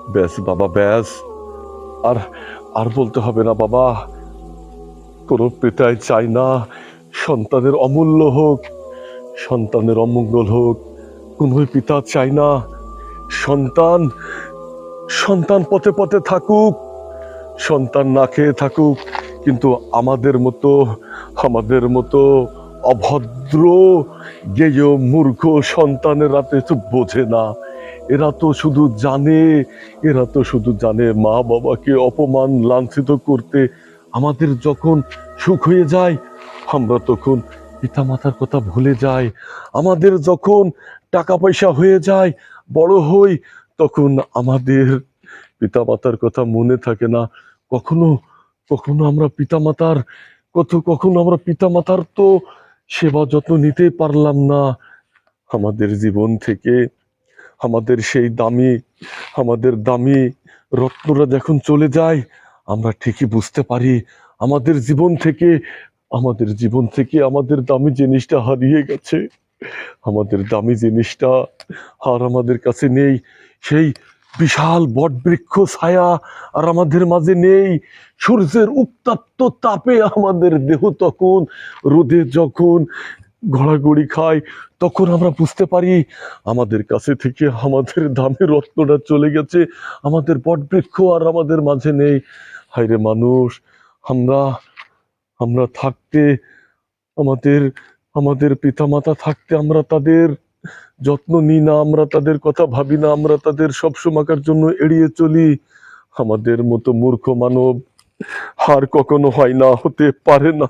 ব্যাস বাবা, ব্যাস। আর আর বলতে হবে না বাবা। কোনো পিতাই চায় না সন্তানের অমূল্য হোক, সন্তানের অমঙ্গল হোক। কোনো পিতা চায় না সন্তান সন্তান পথে পথে থাকুক, সন্তান না খেয়ে থাকুক। কিন্তু আমাদের মতো অভদ্র গেয় মূর্খ সন্তানেরা তো বোঝে না। এরা তো শুধু জানে এরা তো শুধু জানে মা বাবাকে অপমান লাঞ্ছিত করতে। আমাদের যখন সুখ হয়ে যায় আমরা তখন পিতামাতার কথা ভুলে যাই। আমাদের যখন টাকা পয়সা হয়ে যায়, বড় হই, তখন আমাদের পিতামাতার কথা মনে থাকে না। কখনো কখনো আমরা পিতামাতার তো সেবা যত্ন নিতে পারলাম না। আমাদের জীবন থেকে আমাদের সেই দামি রত্নরা যখন চলে যায়, আমরা ঠিকই বুঝতে পারি আমাদের জীবন থেকে আমাদের দামি জিনিসটা হারিয়ে গেছে। আমাদের দামি জিনিসটা আর আমাদের কাছে নেই। সেই বিশাল বটবৃক্ষ ছায়া আর আমাদের মাঝে নেই। সূর্যের উত্তপ্ত তাপে আমাদের দেহ তখন রোদে যখন গড়াগড়ি খায়, তখন আমরা বুঝতে পারি আমাদের কাছে থেকে আমাদের দামি রত্নটা চলে গেছে। আমাদের বটবৃক্ষ আর আমাদের মাঝে নেই। হায়রে মানুষ, আমরা আমরা থাকতে আমাদের আমাদের পিতামাতা থাকতে আমরা তাদের যত্ন নিই না, আমরা তাদের কথা ভাবি না, আমরা তাদের সবসময়ের জন্য এড়িয়ে চলি। আমাদের মতো মূর্খ মানব আর কখনো হয় না, হতে পারে না।